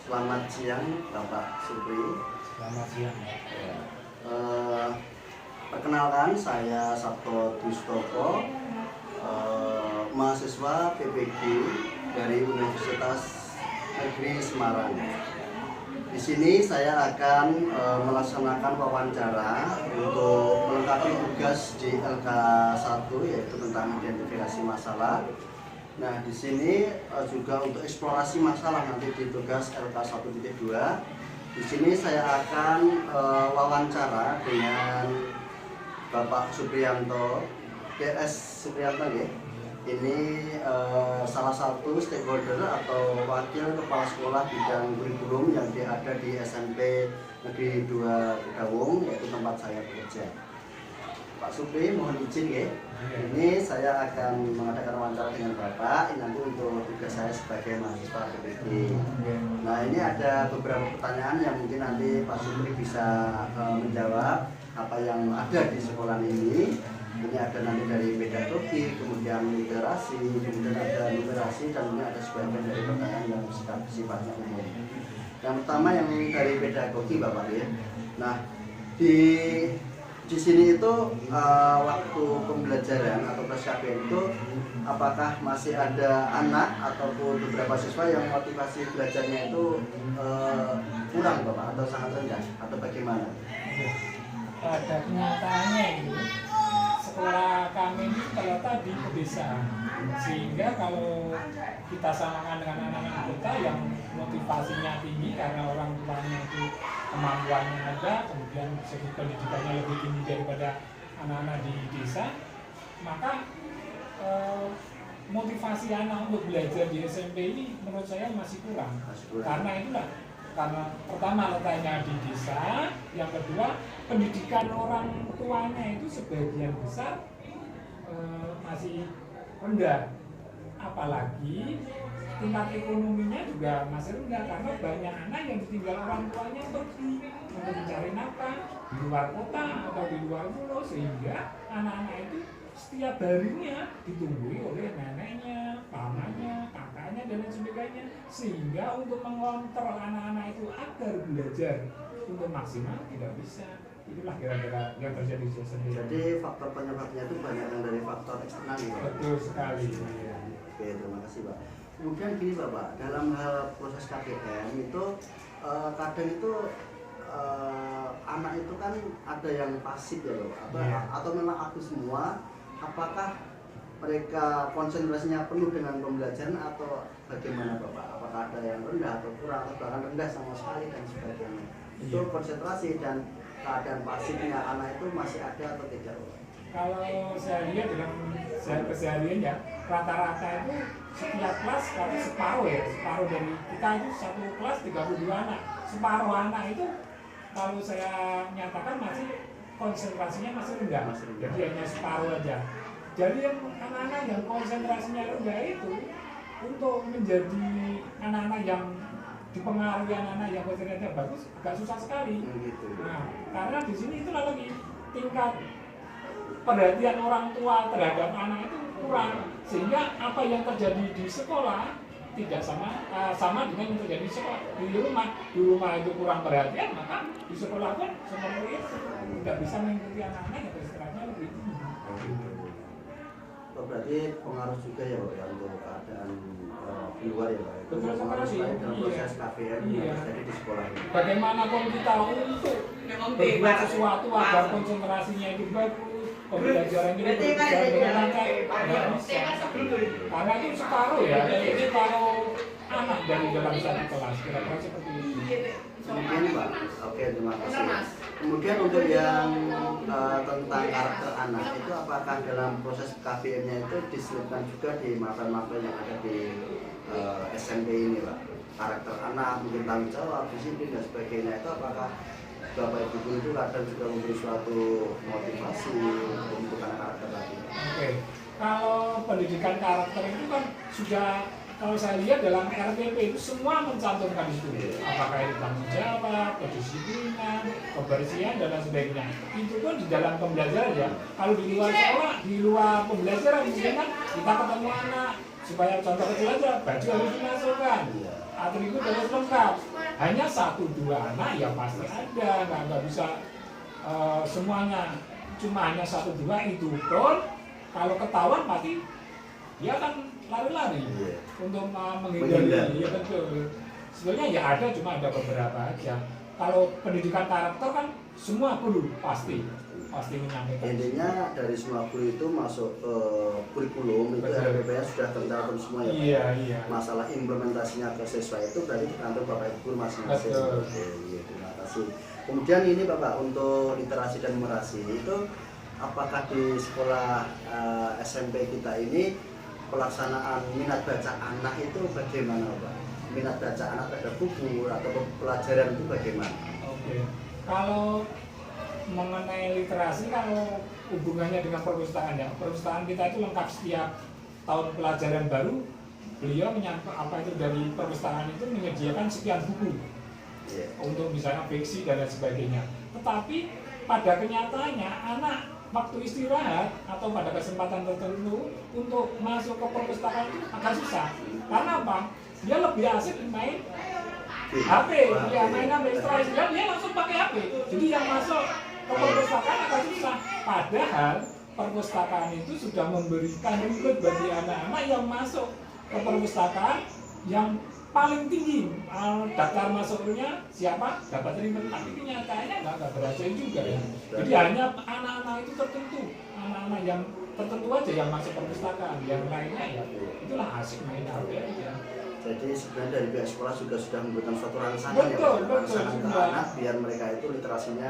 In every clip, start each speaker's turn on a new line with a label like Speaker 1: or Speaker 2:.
Speaker 1: Selamat siang Bapak Supri.
Speaker 2: Selamat siang.
Speaker 1: Perkenalkan saya Sabto Dustoko, mahasiswa PPG dari Universitas Negeri Semarang. Di sini saya akan melaksanakan wawancara untuk melengkapi tugas di LK1, yaitu tentang identifikasi masalah. Nah, di sini juga untuk eksplorasi masalah nanti di tugas LK1.2. Di sini saya akan wawancara dengan Bapak Supriyanto, PS Supriyanto ya. Ini salah satu stakeholder atau wakil kepala sekolah bidang kurikulum yang ada di SMP Negeri 2 Kedawung, yaitu tempat saya bekerja. Pak Supri, mohon izin ya. Ini saya akan mengadakan wawancara dengan Bapak. Ini nanti untuk tugas saya sebagai mahasiswa PPG. Nah, ini ada beberapa pertanyaan yang mungkin nanti Pak Supri bisa menjawab apa yang ada di sekolah ini. Ini ada nanti dari pedagogi, kemudian literasi, kemudian ada numerasi, dan ini ada sebagian dari pertanyaan yang sifatnya umum. Yang pertama yang dari pedagogi, Bapak ya. Nah, di sini itu waktu pembelajaran atau KPM itu apakah masih ada anak ataupun beberapa siswa yang motivasi belajarnya itu kurang, Bapak, atau sangat rendah, atau bagaimana?
Speaker 2: Pada kenyataannya itu sekolah kami ini kalau tadi pedesaan, sehingga kalau kita samakan dengan anak-anak kota yang motivasinya tinggi karena orang tuanya itu kemampuannya ada, kemudian segi pendidikannya lebih tinggi daripada anak-anak di desa, maka motivasi anak untuk belajar di SMP ini menurut saya masih kurang. Karena itulah, karena pertama letaknya di desa, yang kedua pendidikan orang tuanya itu sebagian besar masih rendah, apalagi tingkat ekonominya juga masih rendah karena banyak anak yang ditinggal orang tuanya pergi untuk mencari nafkah di luar kota atau di luar pulau, sehingga anak-anak itu setiap harinya ditunggui oleh neneknya, pamannya, kakaknya, dan lain sebagainya, sehingga untuk mengontrol anak-anak itu agar belajar untuk maksimal tidak bisa. Itulah kira-kira yang terjadi di sini.
Speaker 1: Jadi faktor penyebabnya itu banyak yang dari faktor eksternal ya, Pak?
Speaker 2: Betul sekali.
Speaker 1: Oke, terima kasih, Pak. Kemudian gini, Bapak, dalam hal proses KPM itu kadang itu anak itu kan ada yang pasif ya, Bapak, atau memang aktif semua. Apakah mereka konsentrasinya penuh dengan pembelajaran atau bagaimana, Bapak? Apakah ada yang rendah atau kurang atau bahkan rendah sama sekali dan sebagainya? Itu konsentrasi dan keadaan pasifnya anak itu masih ada atau tidak, Bapak?
Speaker 2: Kalau saya lihat dalam keseharian ya, rata-rata itu setiap kelas kalau separuh dari kita itu satu kelas 32 anak, separuh anak itu kalau saya nyatakan masih konsentrasinya masih rendah, jadi hanya separuh aja. Jadi yang anak-anak yang konsentrasinya rendah itu untuk menjadi anak-anak yang dipengaruhi anak-anak yang konsentrasinya bagus agak susah sekali. Nah, karena di sini itu lagi tingkat perhatian orang tua terhadap anak itu kurang, sehingga apa yang terjadi di sekolah tidak sama dengan yang terjadi di sekolah. Di rumah itu kurang perhatian, maka di sekolah pun seperti itu tidak bisa mengikuti anak-anak yang beristirahatnya lebih tinggi.
Speaker 1: Berarti pengaruh juga ya, Pak, ya, untuk keadaan di luar ya, Pak. Itu pengaruh sekali dalam proses KPM yang terjadi di sekolah ini.
Speaker 2: Bagaimanapun kita untuk berbuat sesuatu agar konsentrasinya itu bagus, pembelajaran ini berjalan dengan lancar, nggak bisa. Karena itu separuh ya, jadi separuh anak dari dalam satu kelas, kira-kira seperti ini.
Speaker 1: Kemudian, Pak, oke, terima kasih. Kemudian untuk yang tentang karakter anak itu, apakah dalam proses KPM-nya itu diselipkan juga di mapel-mapel yang ada di SMP ini, Pak? Karakter anak, mungkin tanggung jawab, disiplin dan sebagainya, itu apakah Bapak Ibu guru itu kadang juga memberi suatu motivasi untuk anak-anak tadi?
Speaker 2: Oke, kalau pendidikan karakter itu kan sudah, kalau saya lihat dalam RPP itu semua mencantumkan itu. Apakah itu tanggung jawab, kedisiplinan, kebersihan, dan lain sebagainya. Itu pun di dalam pembelajaran ya. Kalau di luar sekolah, di luar pembelajaran mungkin kan kita ketemu anak, supaya contoh kecil aja, baju harus dimasukkan, atribut harus lengkap. hanya 1-2 anak ya pasti ada, nggak bisa semuanya, cuma hanya 1-2 itu pun kalau ketahuan mati dia kan lari-lari untuk menghindari. Ya betul. Sebenarnya ya ada, cuma ada beberapa aja. Kalau pendidikan karakter kan semua guru pasti menyampaikan.
Speaker 1: Intinya dari semua guru itu masuk ke kurikulum itu RPPS sudah tercantum semua ya Pak?
Speaker 2: Iya.
Speaker 1: Masalah implementasinya ke siswa itu berarti tergantung Bapak Ibu guru masing-masing. Oke, terima kasih. Kemudian ini Bapak untuk literasi dan numerasi itu apakah di sekolah SMP kita ini pelaksanaan minat baca anak itu bagaimana Pak? Minat baca anak terhadap buku atau pelajaran itu bagaimana?
Speaker 2: Oke. Kalau mengenai literasi, kalau hubungannya dengan perpustakaan ya, perpustakaan kita itu lengkap setiap tahun pelajaran baru. Beliau apa itu dari perpustakaan itu menyediakan sekian buku untuk misalnya fiksi dan lain sebagainya. Tetapi pada kenyataannya anak waktu istirahat atau pada kesempatan tertentu untuk masuk ke perpustakaan itu agak susah. Karena apa? Dia lebih asik main HP, dia main HP setelah dia langsung pakai HP. Jadi yang masuk ke perpustakaan agak susah. Padahal perpustakaan itu sudah memberikan reward bagi anak-anak yang masuk ke perpustakaan yang paling tinggi. Daftar masuknya siapa dapat reward, tapi kenyataannya nggak berhasil juga ya. Jadi hanya anak-anak itu tertentu, anak-anak yang tertentu aja yang masuk perpustakaan, yang lainnya ya itulah asik main HP aja.
Speaker 1: Jadi sebenarnya dari pihak sekolah juga sudah memberikan suatu rangsangan rangsangan ke anak biar mereka itu literasinya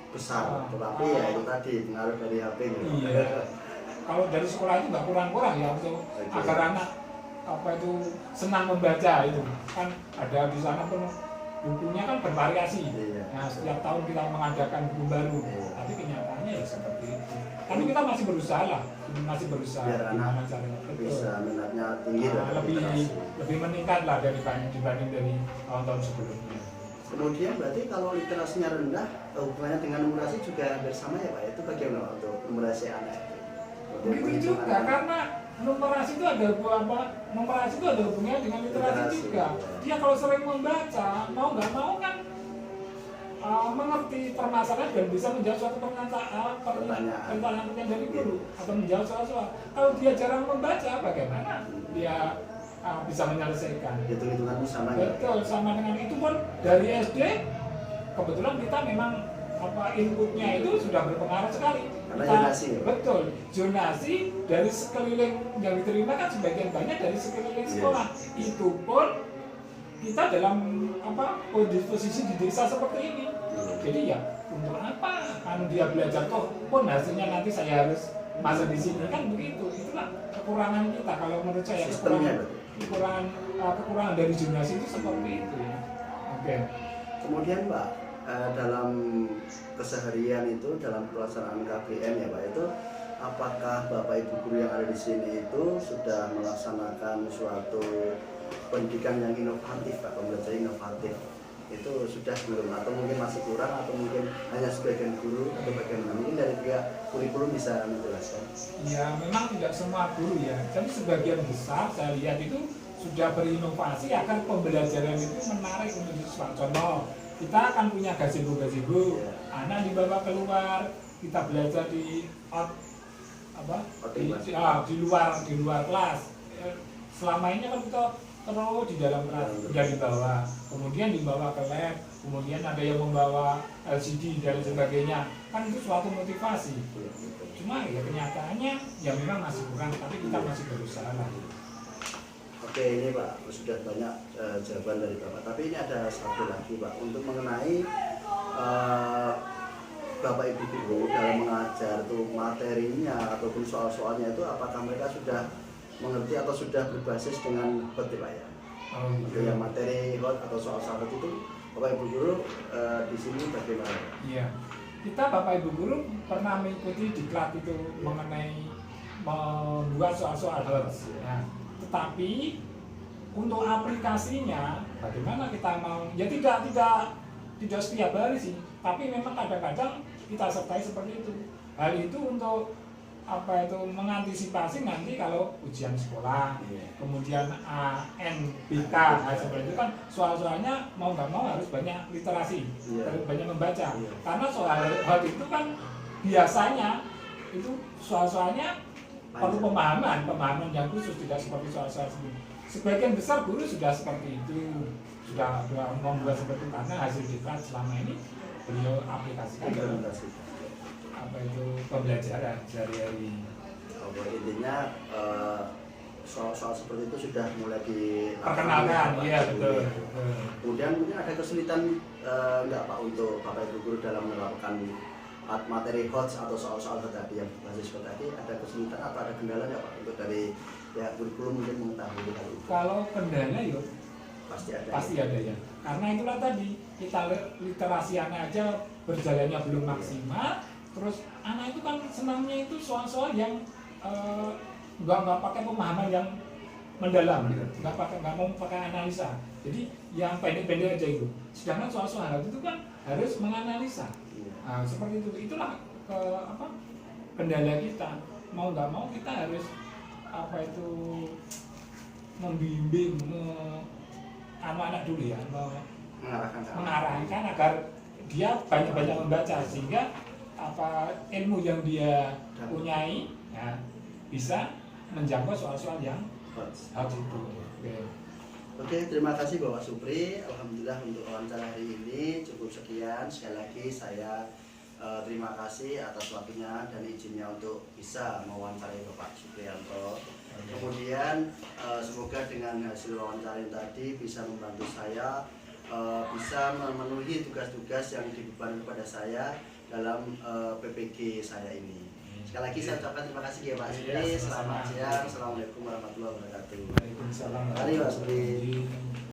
Speaker 1: besar. Tetapi ya itu tadi pengaruh dari HP.
Speaker 2: Iya. Kalau dari sekolah itu nggak kurang-kurang ya untuk agar anak apa itu senang membaca itu kan ada di sana pun bukunya kan bervariasi. Nah setiap tahun kita mengadakan buku baru, tapi kenyataannya ya seperti itu. Tapi kita masih berusaha
Speaker 1: biar anak bisa minatnya tinggi dan
Speaker 2: lebih meningkat lah dibanding dari tahun-tahun sebelumnya.
Speaker 1: Kemudian berarti kalau literasinya rendah hubungannya dengan numerasi juga hampir sama ya Pak? Itu bagaimana untuk numerasi anak?
Speaker 2: Begitu juga karena numerasi itu ada hubungannya dengan literasi juga. Dia kalau sering membaca mau nggak mau kan mengerti permasalahan dan bisa menjawab suatu pertanyaan dari guru atau menjawab soal-soal. Kalau dia jarang membaca, bagaimana dia bisa menyelesaikan?
Speaker 1: Hitung-hitungan sama ya?
Speaker 2: Betul, sama dengan itu pun dari SD kebetulan kita memang inputnya itu sudah berpengaruh sekali.
Speaker 1: Karena zonasi ya?
Speaker 2: Betul, zonasi dari sekeliling yang diterima kan sebagian banyak dari sekeliling sekolah. Itu pun kita dalam posisi di desa seperti ini. Jadi ya untuk apa dia belajar pun hasilnya nanti saya harus masuk di sini kan begitu. Itulah kekurangan kita kalau menurut saya, kekurangan dari zonasi itu seperti itu ya. Oke.
Speaker 1: Kemudian Pak, dalam keseharian itu dalam pelaksanaan KBM ya Pak, itu apakah Bapak Ibu guru yang ada di sini itu sudah melaksanakan suatu pendidikan yang inovatif Pak, pembelajaran inovatif itu sudah belum atau mungkin masih kurang atau mungkin hanya sebagian guru atau bagaimana? Mungkin dari pihak kurikulum bisa menjelaskan.
Speaker 2: Ya memang tidak semua guru ya, tapi sebagian besar saya lihat itu sudah berinovasi agar pembelajaran itu menarik untuk siswa. Contoh, kita akan punya gazebo, anak dibawa keluar, kita belajar di luar kelas. Selama ini kan kita terus di dalam kelas, tidak dibawa, kemudian dibawa ke lab, kemudian ada yang membawa LCD dan sebagainya, kan itu suatu motivasi. Cuma ya kenyataannya ya memang masih kurang, tapi kita masih berusaha lah.
Speaker 1: Oke, ini Pak sudah banyak jawaban dari Bapak, tapi ini ada satu lagi Pak untuk mengenai Bapak Ibu guru dalam mengajar tuh materinya ataupun soal-soalnya itu apakah mereka sudah mengerti atau sudah berbasis dengan hot ya Pak ya? Yang materi hot atau soal-soal itu Bapak Ibu guru di sini bagaimana?
Speaker 2: Iya, kita Bapak Ibu guru pernah mengikuti diklat itu mengenai membuat soal-soal hot. Ya. Tetapi untuk aplikasinya bagaimana kita mau? Ya tidak setiap hari sih, tapi memang kadang-kadang kita sertai seperti itu. Hal itu untuk apa itu mengantisipasi nanti kalau ujian sekolah, kemudian ANBK, seperti itu kan soal-soalnya mau nggak mau harus banyak literasi, harus banyak membaca. Karena soal hal itu kan biasanya itu soal-soalnya perlu pemahaman yang khusus, tidak seperti soal-soal sebelum. Sebagian besar guru sudah seperti itu, sudah membuat seperti itu karena hasil diklat selama ini beliau aplikasikan apa itu pembelajaran sehari-hari.
Speaker 1: Intinya soal-soal seperti itu sudah mulai
Speaker 2: diperkenalkan, iya betul.
Speaker 1: Kemudian mungkin ada kesulitan nggak Pak untuk Bapak Ibu guru dalam menerapkan materi HOTS atau soal-soal tadi yang basis tadi, ada kesulitan atau ada kendala nggak Pak untuk dari ya kurikulum mungkin mengetahui hal itu?
Speaker 2: Kalau kendala ya pasti ada ya. Karena itulah tadi kita literasi anak aja berjalannya belum maksimal. Terus anak itu kan senangnya itu soal-soal yang nggak pakai pemahaman yang mendalam, nggak mau pakai analisa. Jadi yang pendek-pendek aja itu. Sedangkan soal-soal itu kan harus menganalisa. Nah, seperti itu. Itulah kendala kita. Mau nggak mau kita harus membimbing anak-anak dulu ya, mengarahkan agar dia banyak-banyak membaca sehingga ilmu yang dia punyai ya, bisa menjangkau soal-soal yang harus itu.
Speaker 1: Oke, terima kasih Bapak Supri. Alhamdulillah untuk wawancara hari ini cukup sekian. Sekali lagi saya terima kasih atas waktunya dan izinnya untuk bisa mewawancarai Bapak Supriyanto. Kemudian semoga dengan hasil wawancara tadi bisa membantu saya bisa memenuhi tugas-tugas yang dibebankan kepada saya dalam PPG saya ini. Sekali lagi saya ucapkan terima kasih ya Pak Supri. Selamat siang. Assalamualaikum warahmatullahi wabarakatuh.
Speaker 2: Waalaikumsalam.
Speaker 1: Mari Pak Supri.